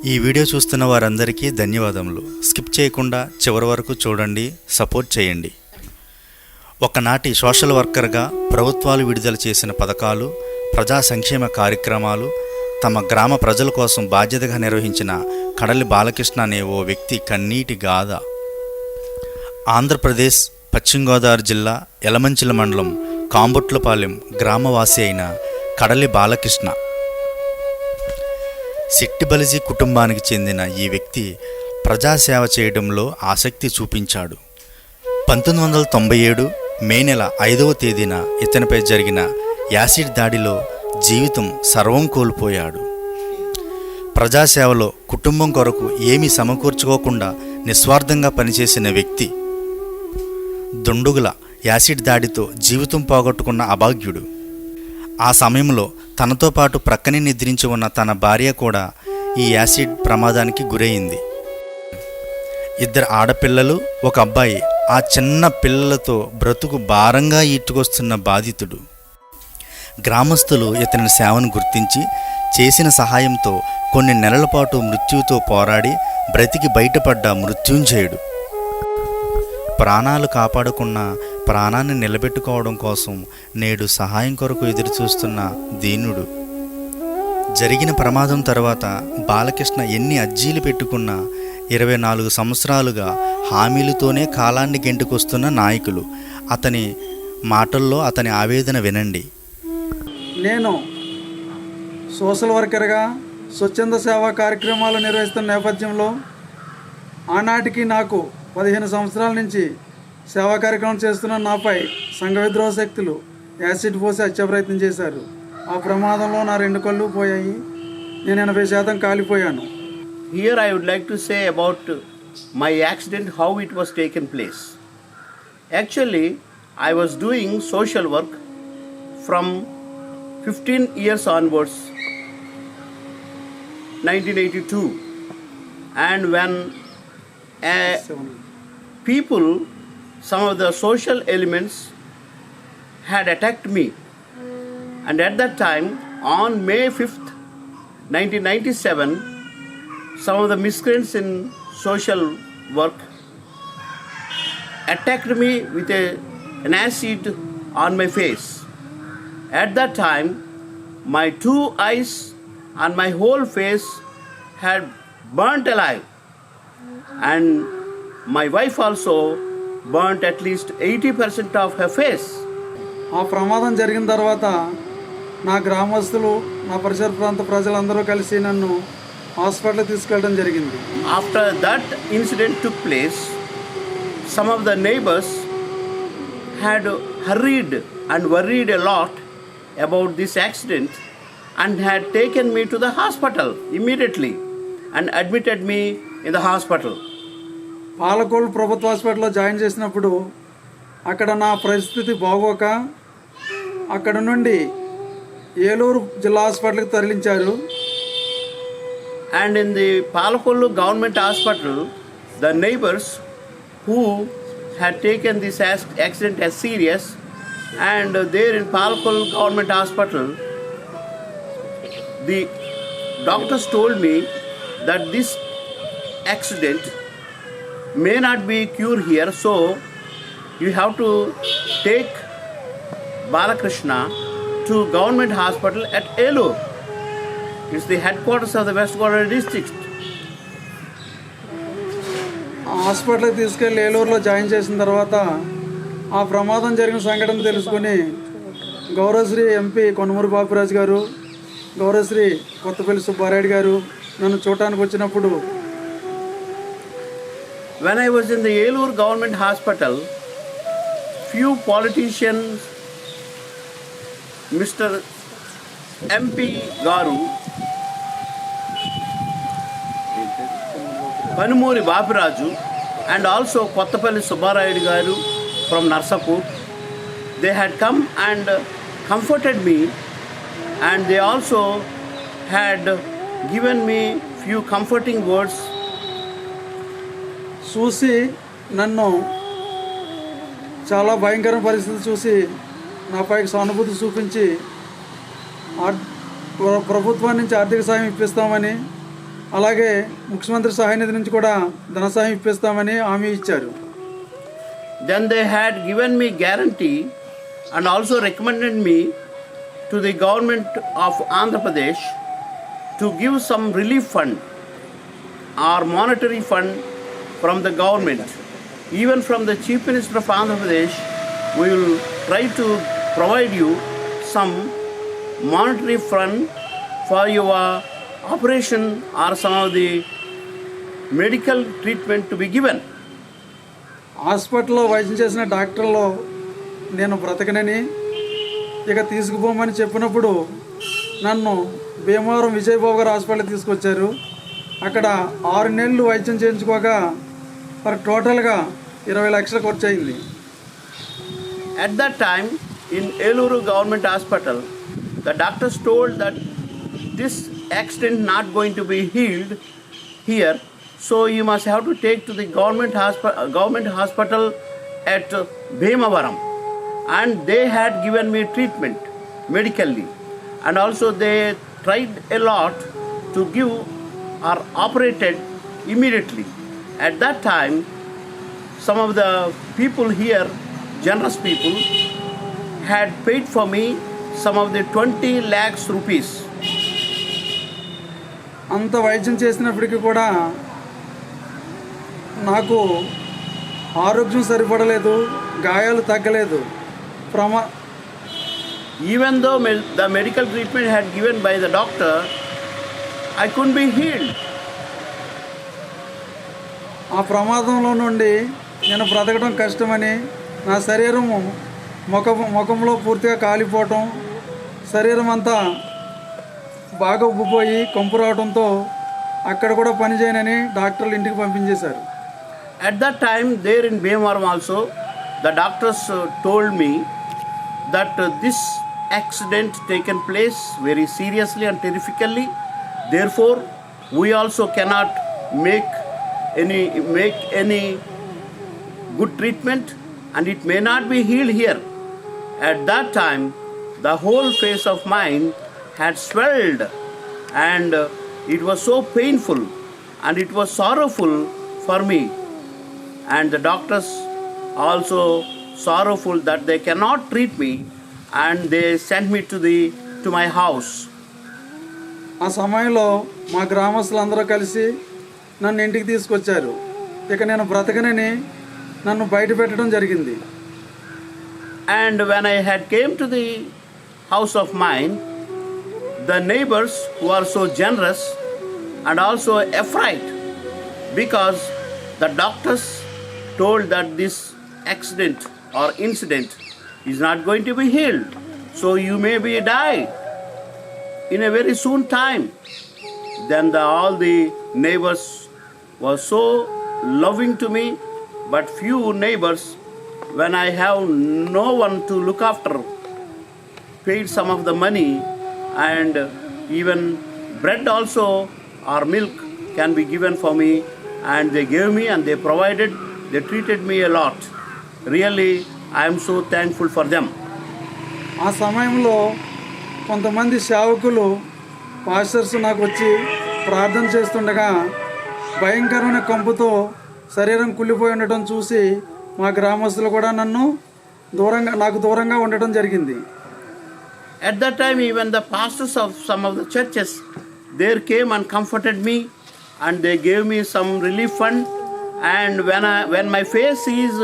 ఈ వీడియో చూస్తున్న వారందరికీ ధన్యవాదములు. స్కిప్ చేయకుండా చివరి వరకు చూడండి, సపోర్ట్ చేయండి. ఒకనాటి సోషల్ వర్కర్గా ప్రభుత్వాలు విడుదల చేసిన పథకాలు, ప్రజా సంక్షేమ కార్యక్రమాలు, తమ గ్రామ ప్రజల కోసం బాధ్యతగా నిర్వహించిన కడలి బాలకృష్ణ అనే ఓ వ్యక్తి కన్నీటి గాథ. ఆంధ్రప్రదేశ్ పశ్చిమ గోదావరి జిల్లా యలమంచిల మండలం కాంబొట్లపాలెం గ్రామవాసి అయిన కడలి బాలకృష్ణ. సిట్టిబలిజీ కుటుంబానికి చెందిన ఈ వ్యక్తి ప్రజాసేవ చేయడంలో ఆసక్తి చూపించాడు. 1997 మే నెల 5వ తేదీన ఇతనిపై జరిగిన యాసిడ్ దాడిలో జీవితం సర్వం కోల్పోయాడు. ప్రజాసేవలో కుటుంబం కొరకు ఏమీ సమకూర్చుకోకుండా నిస్వార్థంగా పనిచేసిన వ్యక్తి. దుండుగుల యాసిడ్ దాడితో జీవితం పోగొట్టుకున్న అభాగ్యుడు. ఆ సమయంలో తనతో పాటు ప్రక్కనే నిద్రించి ఉన్న తన భార్య కూడా ఈ యాసిడ్ ప్రమాదానికి గురైంది. 2 ఆడపిల్లలు, 1 అబ్బాయి. ఆ చిన్న పిల్లలతో బ్రతుకు భారంగా ఈడ్చుకొస్తున్న బాధితుడు. గ్రామస్తులు ఇతని సేవను గుర్తించి చేసిన సహాయంతో కొన్ని నెలల పాటు మృత్యువుతో పోరాడి బ్రతికి బయటపడ్డ మృత్యుంజయుడు. ప్రాణాలు కాపాడుకున్న ప్రాణాన్ని నిలబెట్టుకోవడం కోసం నేడు సహాయం కొరకు ఎదురుచూస్తున్న దీనుడు. జరిగిన ప్రమాదం తర్వాత బాలకృష్ణ ఎన్ని అర్జీలు పెట్టుకున్నా 24 సంవత్సరాలుగా హామీలతోనే కాలాన్ని గెంటుకొస్తున్న నాయకులు. అతని మాటల్లో అతని ఆవేదన వినండి. నేను సోషల్ వర్కర్గా స్వచ్ఛంద సేవా కార్యక్రమాలు నిర్వహిస్తున్న నేపథ్యంలో ఆనాటికి నాకు 15 సంవత్సరాల నుంచి సేవా కార్యక్రమం చేస్తున్న నాపై సంఘ విద్రోహ శక్తులు యాసిడ్ పోసి హత్య ప్రయత్నం చేశారు. ఆ ప్రమాదంలో నా 2 కళ్ళు పోయాయి. నేను 80% కాలిపోయాను. Here I would like to say about my accident, how it was taken place. Actually, I was doing social work from 15 years onwards, 1982, and when people, some of the social elements had attacked me, and at that time, on May 5th, 1997, some of the miscreants in social work attacked me with an acid on my face. At that time, my 2 eyes and my whole face had burnt alive, and my wife also burnt at least 80% of her face. ఆ ప్రమాదం జరిగిన తర్వాత నా గ్రామస్తులు, నా పరిసర ప్రాంత ప్రజలందరూ కలిసి నన్ను హాస్పిటల్కి తీసుకెళ్ళడం జరిగింది. After that incident took place, some of the neighbors had hurried and worried a lot about this accident and had taken me to the hospital immediately and admitted me in the hospital. Palakollu ప్రభుత్వ హాస్పిటల్లో join చేసినప్పుడు అక్కడ నా పరిస్థితి బాగోక అక్కడ నుండి ఏలూరు జిల్లా హాస్పిటల్కి తరలించారు. And in the Palakolu government hospital, the neighbors who had taken this accident as serious, and there in Palakolu government hospital, the doctors told me that this accident may not be cured here, so you have to take Balakrishna to government hospital at Elur. It's the headquarters of the West Godavari district. ఆ హాస్పిటల్కి తీసుకెళ్ళి ఏలూరులో join చేసిన తర్వాత ఆ ప్రమాదం జరిగిన సంఘటన తెలుసుకుని గౌరవశ్రీ ఎంపీ కొనుమూరు బాపిరాజు గారు, గౌరవశ్రీ కొత్తపల్లి సుబ్బారెడ్డి గారు నన్ను చూడటానికి వచ్చినప్పుడు, when I was in the Elur government hospital, few politicians, Mr. MP Garu, Kanumuri Bapiraju, and also Kottapalli Subbarayadu Garu from Narsapur, they had come and comforted me, and they also had given me few comforting words. చూసి నన్ను చాలా భయంకర పరిస్థితి చూసి నాపై సానుభూతి చూపించి ప్రభుత్వం నుంచి ఆర్థిక సాయం ఇప్పిస్తామని అలాగే ముఖ్యమంత్రి సహాయ నిధి నుంచి కూడా ధన సహాయం ఇప్పిస్తామని హామీ ఇచ్చారు. Then they had given me guarantee and also recommended me to the government of Andhra Pradesh to give some relief fund or monetary fund from the government. Even from the Chief Minister of Andhra Pradesh, we will try to provide you some monetary fund for your operation or some of the medical treatment to be given. హాస్పిటల్లో వైద్యం చేసిన డాక్టర్లు నేను బ్రతకనని ఇక తీసుకుపోమని చెప్పినప్పుడు నన్ను భీమవరం విజయబాబు గారు హాస్పిటల్కి తీసుకొచ్చారు. అక్కడ 6 నెలలు వైద్యం చేయించుకోగా మరి టోటల్గా 20 లక్షలు ఖర్చు అయింది. At that time, in Eluru Government Hospital, the doctors told that this accident not going to be healed here, so you must have to take to the government hospital at Bhimavaram. And they had given me treatment medically. And also they tried a lot to give or operated immediately. At that time, some of the people here, generous people, had paid for me some of the 20 lakhs rupees. అంత వైద్యం చేసినప్పటికీ కూడా నాకు ఆరోగ్యం సరిపడలేదు, గాయాలు తగ్గలేదు. Even though the medical treatment had given by the doctor, I couldn't be healed. ఆ ప్రమాదంలో నుండి నేను బ్రతకడం కష్టమని నా శరీరము ముఖంలో పూర్తిగా కాలిపోవటం, శరీరం అంతా బాగా ఉబ్బిపోయి కంపు రావడంతో అక్కడ కూడా పని చేయనని డాక్టర్లు ఇంటికి పంపించేశారు. At that time, there in Bhimavaram also, the doctors told me that this accident taken place very seriously and terrifically. Therefore, we also cannot make any good treatment, and it may not be healed here. At that time, the whole face of mine had swelled, and it was so painful, and it was sorrowful for me. And the doctors also sorrowful that they cannot treat me, and they sent me to my house. ఆ సమయంలో మా గ్రామస్తులందరూ కలిసి నన్ను ఇంటికి తీసుకొచ్చారు. ఇక నేను బ్రతకనని నన్ను బయట పెట్టడం జరిగింది. And when I had came to the house of mine, the neighbors who are so generous and also afraid, because the doctors told that this accident or incident is not going to be healed, so you may be die in a very soon time. Then all the neighbors were so loving to me, but few neighbors, when I have no one to look after, paid some of the money, and even bread also or milk can be given for me, and they gave me and they provided, they treated me a lot. Really, I am so thankful for them. ఆ సమయంలో కొంతమంది సేవకులు pastors నాకు వచ్చి ప్రార్థన చేస్తుండగా భయంకరమైన కంపుతో శరీరం కుళ్ళిపోయి ఉండటం చూసి మా గ్రామస్తులు కూడా నాకు దూరంగా ఉండటం జరిగింది. At that time, even the pastors of some of the churches, there came and comforted me, and they gave me some relief fund. And when my face is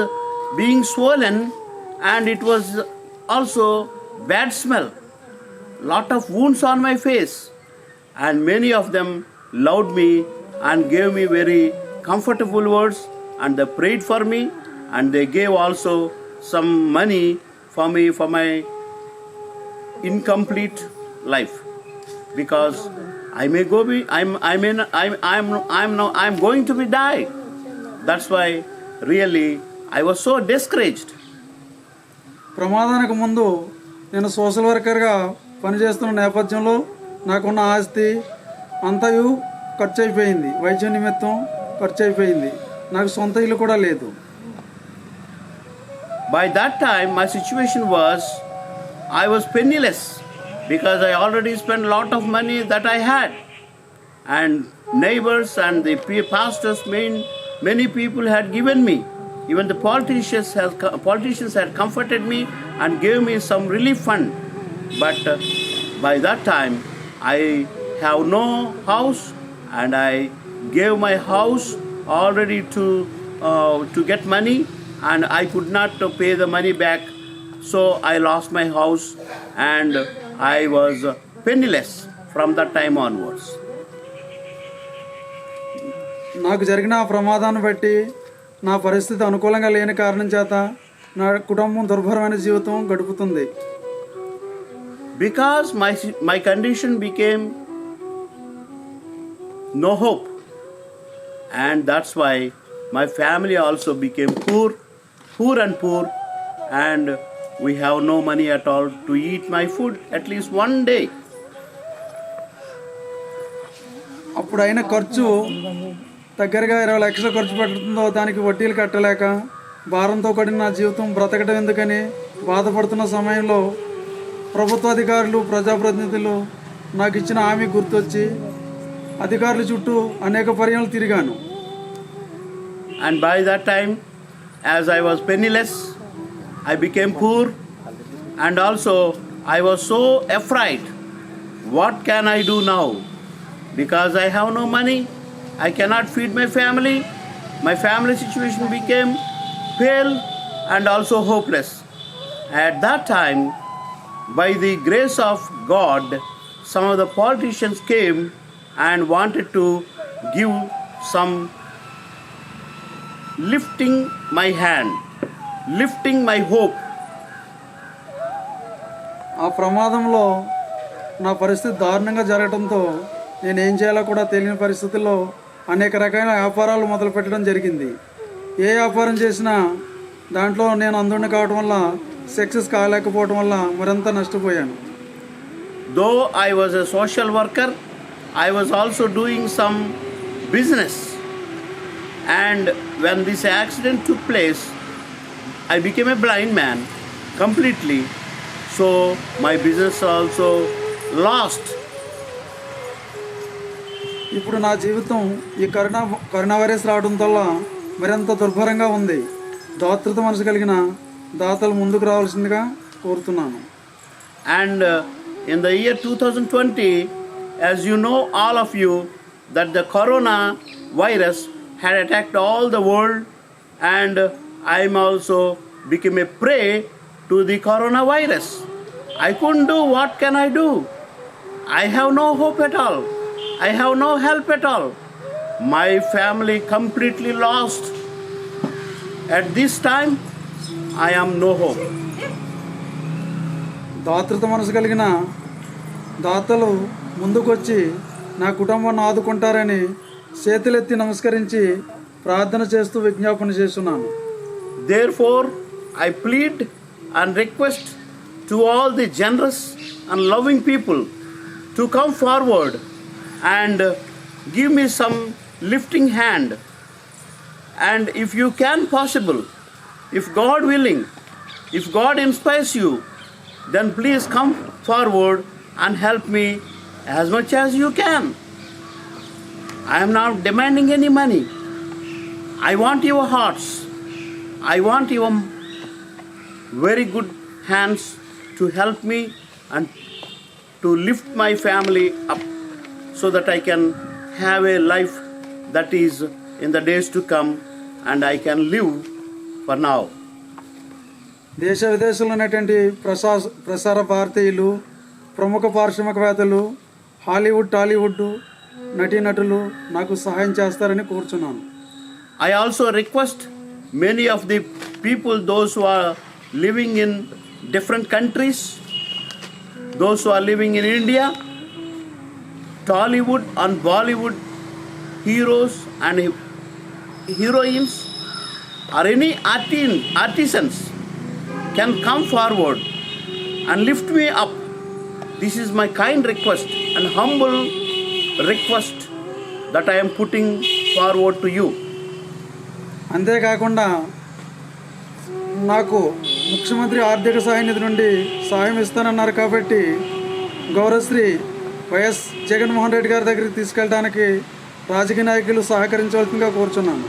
being swollen, and it was also bad smell, lot of wounds on my face, and many of them loved me and gave me very comfortable words, and they prayed for me, and they gave also some money for me for my incomplete life, because I'm going to be die. That's why really I was so discouraged. ప్రమాదానికి ముందు నేను social వర్కర్గా పనిచేస్తున్న నేపథ్యంలో నాకున్న ఆస్తి అంతయు ఖర్చు అయిపోయింది, వైద్య నిమిత్తం ఖర్చు అయిపోయింది. నాకు సొంత ఇల్లు కూడా లేదు. By that time, my situation was, I was penniless, because I already spent a lot of money that I had. and neighbors and the pastors, many people had given me. Even the politicians had comforted me and gave me some relief fund. But by that time, I have no house, and I gave my house already to get money, and I could not pay the money back. So I lost my house, and I was penniless from that time onwards. నాకు జరిగిన ఆ ప్రమాదాన్ని బట్టి నా పరిస్థితి అనుకూలంగా లేని కారణం చేత నా కుటుంబం దుర్భరమైన జీవితం గడుపుతుంది. Because my condition became no hope, and that's why my family also became poor and poor, and we have no money at all to eat my food at least one day. అప్పుడు అయిన ఖర్చు దగ్గరగా 20 లక్షలు ఖర్చు పెడుతుందో దానికి వడ్డీలు కట్టలేక భారంతో కూడిన నా జీవితం బ్రతకడం ఎందుకని బాధపడుతున్న సమయంలో ప్రభుత్వ అధికారులు, ప్రజాప్రతినిధులు నాకు ఇచ్చిన హామీ గుర్తొచ్చి అధికారుల చుట్టూ అనేక పర్యాలు తిరిగాను. And by that time, as I was penniless, I became poor, and also I was so afraid. What can I do now? Because I have no money, I cannot feed my family. My family situation became pale and also hopeless. At that time, by the grace of God, some of the politicians came and wanted to give some lifting my hand, lifting my hope. ఆ ప్రమాదంలో నా పరిస్థితి దారుణంగా జరగడంతో నేను ఏం చేయాలో కూడా తెలియని పరిస్థితుల్లో అనేక రకాల వ్యాపారాలు మొదలు పెట్టడం జరిగింది. ఏ వ్యాపారం చేసినా దాంట్లో నేను అందుండి కావడం వల్ల సక్సెస్ కాలేకపోవడం వల్ల మరింత నష్టపోయాను. Though I was a social worker, I was also doing some business. And when this accident took place, I became a blind man completely. So my business also lost. ఇప్పుడు నా జీవితం ఈ కరోనా వైరస్ రావడం వల్ల మరింత దుర్భరంగా ఉంది. దాతృత మనసు కలిగిన దాతలు ముందుకు రావాల్సిందిగా కోరుతున్నాను. And in the year 2020, as you know, all of you, that the corona virus had attacked all the world, and I am also became a prey to the coronavirus. I couldn't do. What can I do? I have no hope at all. I have no help at all. My family completely lost. At this time, I am no hope. దాతృత మనసు కలిగిన దాతలు ముందుకొచ్చి నా కుటుంబాన్ని ఆదుకుంటారని చేతులెత్తి నమస్కరించి ప్రార్థన చేస్తూ విజ్ఞాపన చేస్తున్నాను. Therefore, I plead and request to all the generous and loving people to come forward and give me some lifting hand. And if you can possible, if God willing, if God inspires you, then please come forward and help me as much as you can. I am not demanding any money. I want your hearts. I want your very good hands to help me and to lift my family up so that I can have a life that is in the days to come and I can live for now. దేశ విదేశాల్లో ఉన్నటువంటి ప్రసార భారతీయులు, ప్రముఖ పారిశ్రామికవేత్తలు, Hollywood, Tollywood నటీనటులు నాకు సహాయం చేస్తారని కోరుచున్నాను. I also request many of the people, those who are living in different countries, those who are living in India, Tollywood and Bollywood heroes and heroines or any artisans can come forward and lift me up. This is my kind request and humble request that I am putting forward to you. అంతేకాకుండా నాకు ముఖ్యమంత్రి ఆర్థిక సహాయ నిధి నుండి సహాయం ఇస్తానన్నారు కాబట్టి గౌరవశ్రీ YS Jaganmohan Reddy గారి దగ్గరికి తీసుకెళ్ళడానికి రాజకీయ నాయకులు సహకరించవలసిందిగా కోరుచున్నాను.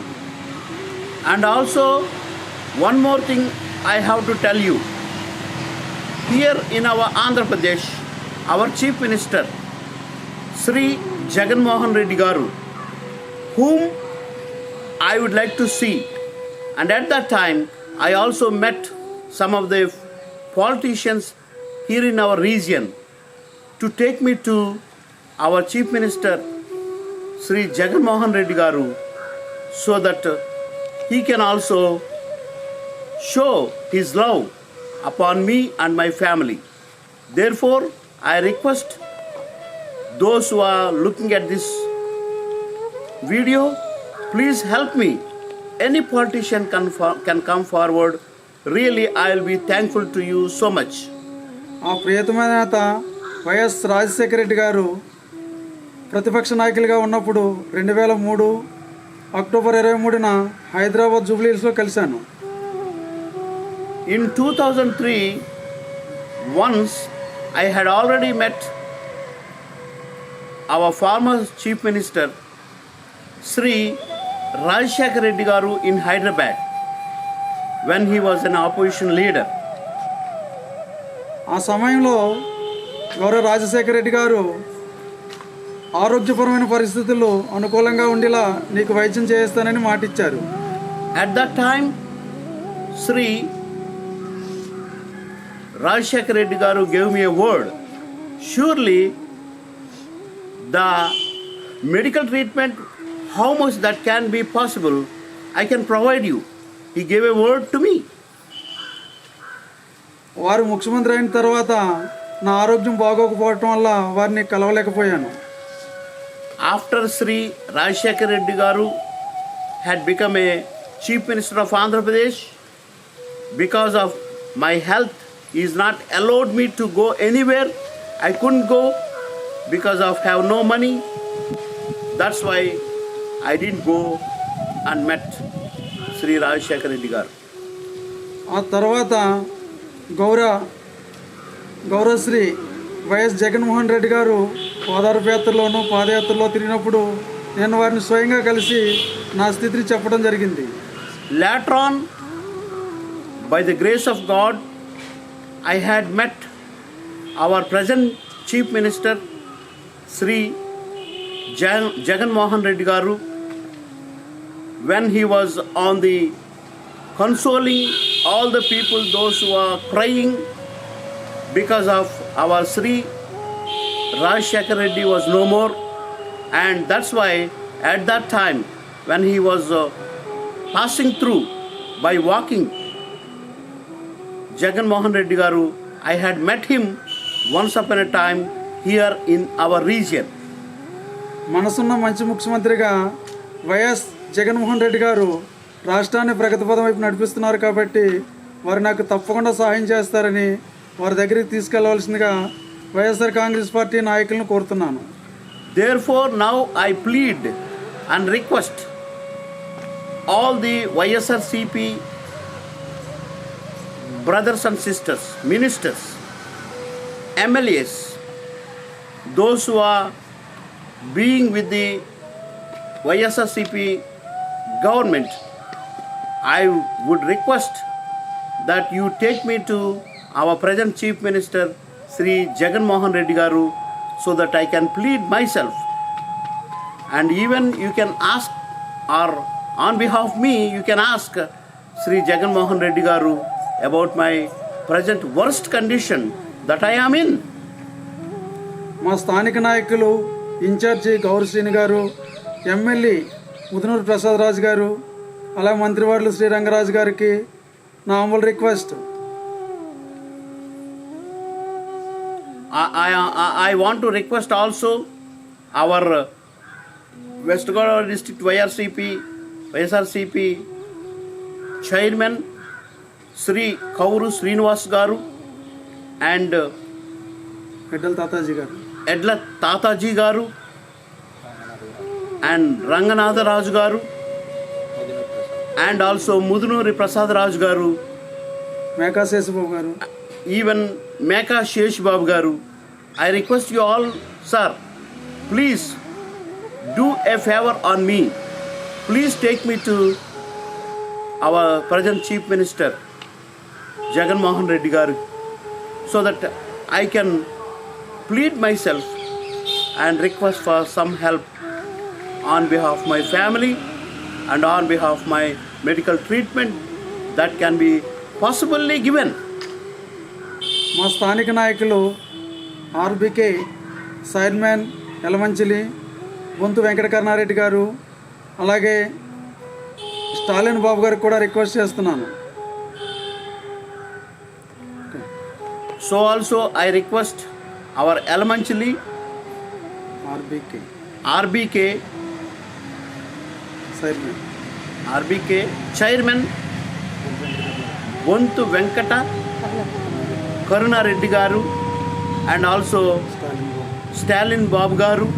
And also, one more thing I have to tell you. Here in our Andhra Pradesh, our Chief Minister, Sri Jagan Mohan Reddy Garu, whom I would like to see. And at that time, I also met some of the politicians here in our region to take me to our Chief Minister, Sri Jagan Mohan Reddy Garu, so that he can also show his love upon me and my family. Therefore, I request those who are looking at this video, please help me. Any politician can come forward. Really, I will be thankful to you so much. ఆ ప్రియతమైన నేత YS Rajasekhara Reddy గారు ప్రతిపక్ష నాయకులుగా ఉన్నప్పుడు 2003 October 23న Hyderabad జూబ్లీహిల్స్లో కలిశాను. In 2003, once I had already met our former Chief Minister, Sri Rajshekar Reddy Garu in Hyderabad, when he was an opposition leader. ఆ సమయంలో గౌరవ రాజశేఖర రెడ్డి గారు ఆరోగ్యపరమైన పరిస్థితులు అనుకూలంగా ఉండేలా నీకు వైద్యం చేయిస్తానని మాటిచ్చారు. At that time, Sri Rajshekar Reddy Garu gave me a word. Surely, the medical treatment, how much that can be possible, I can provide you. He gave a word to me. వారు ముఖ్యమంత్రి అయిన తర్వాత నా ఆరోగ్యం బాగోకపోవటం వల్ల వారిని కలవలేకపోయాను. After Sri Rajshekar Reddy Garu had become a Chief Minister of Andhra Pradesh, because of my health, he is not allowed me to go anywhere. I couldn't go because of have no money. That's why I didn't go and met Sri Rajshekar Reddy Garu. ఆ తర్వాత గౌరవశ్రీ YS Jaganmohan Reddy గారు పాదయాత్రలోనూ పాదయాత్రలో తిరిగినప్పుడు నేను వారిని స్వయంగా కలిసి నా స్థితిని చెప్పడం జరిగింది. Later on, by the grace of God, I had met our present Chief Minister, Sri Jagan Mohan Reddy Garu, when he was on the consoling all the people, those who are crying because of our Sri Rajshekar Reddy was no more. And that's why at that time, when he was passing through by walking, Jagan Mohan Reddy Garu, I had met him once upon a time here in our region. మనసున్న మంచి ముఖ్యమంత్రిగా YS Jaganmohan Reddy గారు రాష్ట్రాన్ని ప్రగతి పథం వైపు నడిపిస్తున్నారు కాబట్టి వారు నాకు తప్పకుండా సహాయం చేస్తారని వారి దగ్గరికి తీసుకెళ్లవలసిందిగా వైఎస్ఆర్ కాంగ్రెస్ పార్టీ నాయకులను కోరుతున్నాను. Therefore, now I plead and request all the YSRCP brothers and sisters, ministers, MLAs, those who are being with the YSRCP government, I would request that you take me to our present Chief Minister, Sri Jagan Mohan Reddy Garu, so that I can plead myself. And even you can ask, or on behalf of me, you can ask Sri Jagan Mohan Reddy Garu about my present worst condition that I am in. మా స్థానిక నాయకులు incharge గౌరశ్రీని గారు, MLA Mudunuru Prasad రాజు గారు, అలాగే మంత్రివర్యులు శ్రీరంగరాజు గారికి నా humble request. I want to request also our West Godavari District YSRCP Chairman Sri Kauru Srinivas Garu and Eddala Tataji garu, Edla Tataji Garu and Ranganatha Raju Garu and also Mudunuri Prasad Raju Garu, Meka Sesha Babu గారు, even Meka Shesh Babu Garu. I request you all sir, please do a favor on me. Please take me to our present Chief Minister, Jagan Mohan Reddy garu, so that I can plead myself and request for some help on behalf of my family and on behalf of my medical treatment that can be possibly given. మా స్థానిక నాయకులు RBK chairman Yalamanchili Bonthu వెంకటకరణారెడ్డి గారు, అలాగే స్టాలిన్ బాబు గారికి కూడా request చేస్తున్నాను. So also I request our Yalamanchili RBK chairman Bontu Venkata Karuna Reddy garu and also Stalin Bob garu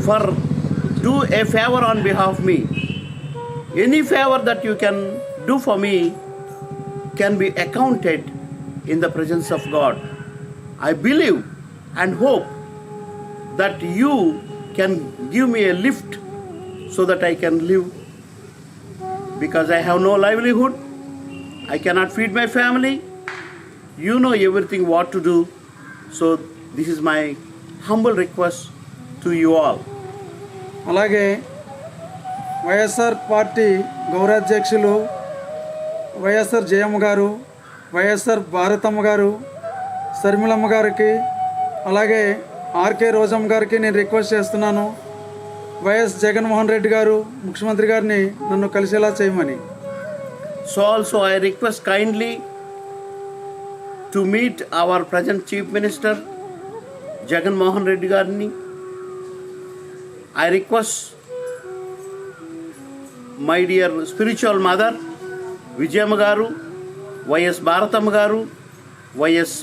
for do a favor on behalf of me. Any favor that you can do for me can be accounted in the presence of God. I believe and hope that you can give me a lift so that I can live, because I have no livelihood. I cannot feed my family. You know everything what to do. So this is my humble request to you all. అలాగే YSR party గౌరవాధ్యక్షులు YSR Jayamma గారు, వైఎస్ఆర్ భారతమ్మ గారు, శర్మిలమ్మ గారికి, అలాగే RK Rojamma గారికి నేను request చేస్తున్నాను, YS Jaganmohan Reddy గారు ముఖ్యమంత్రి గారిని నన్ను కలిసేలా చేయమని. So also I request kindly to meet our present Chief Minister Jagan Mohan Reddy Garni. I request my dear spiritual mother Vijayamma garu, YS Bharatamma garu, YS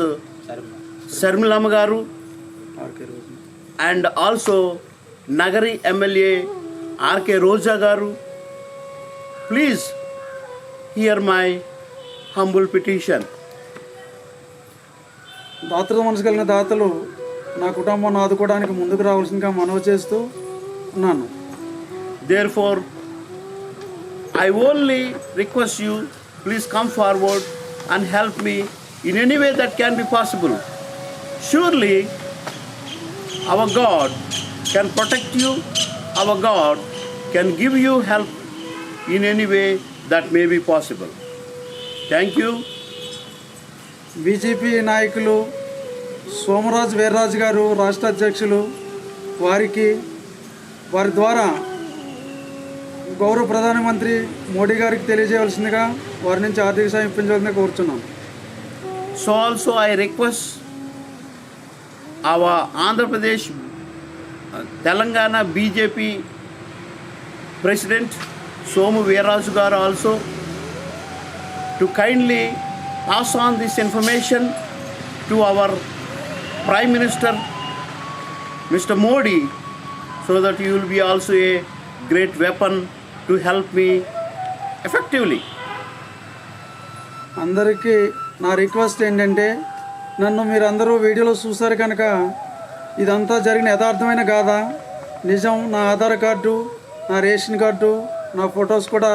Sarmilamma garu, and also Nagari MLA RK Roja garu. Please hear my humble petition. దాతృ మనసు కలిగిన దాతలు నా కుటుంబాన్ని ఆదుకోవడానికి ముందుకు రావాల్సిందిగా మనవి చేస్తూ ఉన్నాను. Therefore, I only request you, please come forward and help me in any way that can be possible. Surely, our God can protect you, our God can give you help in any way that may be possible. Thank you. BJP నాయకులు సోమరాజు వీర్రాజు గారు రాష్ట్ర అధ్యక్షులు, వారి ద్వారా గౌరవ ప్రధానమంత్రి మోడీ గారికి తెలియజేయవలసిందిగా వారి నుంచి ఆర్థిక సాయం ఇప్పించవలసిందిగా కోరుచున్నాం. So also I request our Andhra Pradesh Telangana BJP President Somu Veerraju garu also to kindly pass on this information to our Prime Minister Mr. Modi, so that you will be also a great weapon to help me effectively. అందరికీ నా request ఏంటంటే, నన్ను మీరందరూ వీడియోలో చూసారు కనుక ఇదంతా జరిగిన యథార్థమైన కాదా, నిజం. నా ఆధార్ కార్డు, నా రేషన్ కార్డు, నా ఫొటోస్ కూడా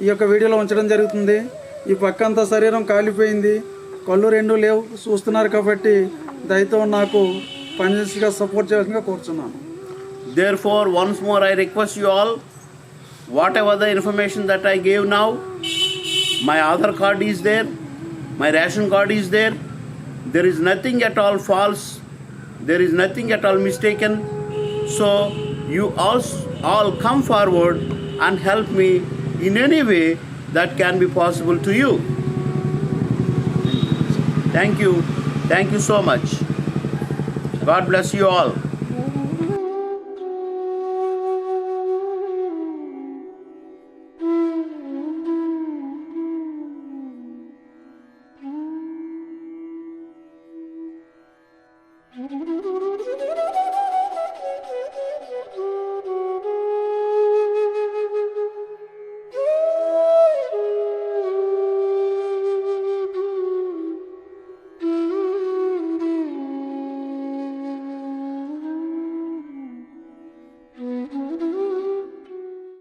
ఈ యొక్క వీడియోలో ఉంచడం జరుగుతుంది. ఈ పక్కంతా శరీరం కాలిపోయింది, కళ్ళు రెండు లేవు, చూస్తున్నారు కాబట్టి దయతో నాకు ఫైనాన్షియల్గా సపోర్ట్ చేయాల్సిందిగా కోరుచున్నాను. Therefore, once more I request you all, whatever the information that I gave now, my Aadhaar card is there, my ration card is there. There is nothing at all false, there is nothing at all mistaken. So you all come forward and help me in any way that can be possible to you. Thank you so much. God bless you all.